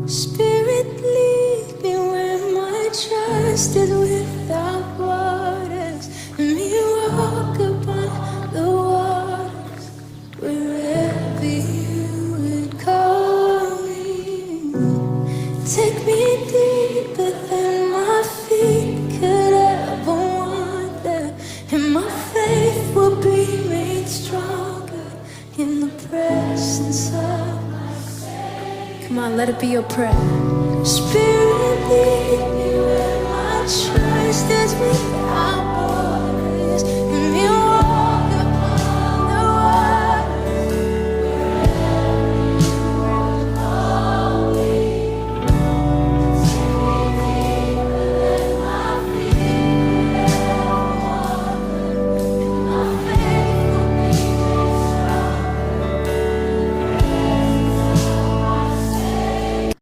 Spirit, lead me where my trust is without waters. Let me walk upon the waters wherever you would call me. Take me deeper than my feet could ever wander, and my faith will be made stronger in the presence of. Come on, let it be your prayer. Spirit, lead me where my trust is without borders.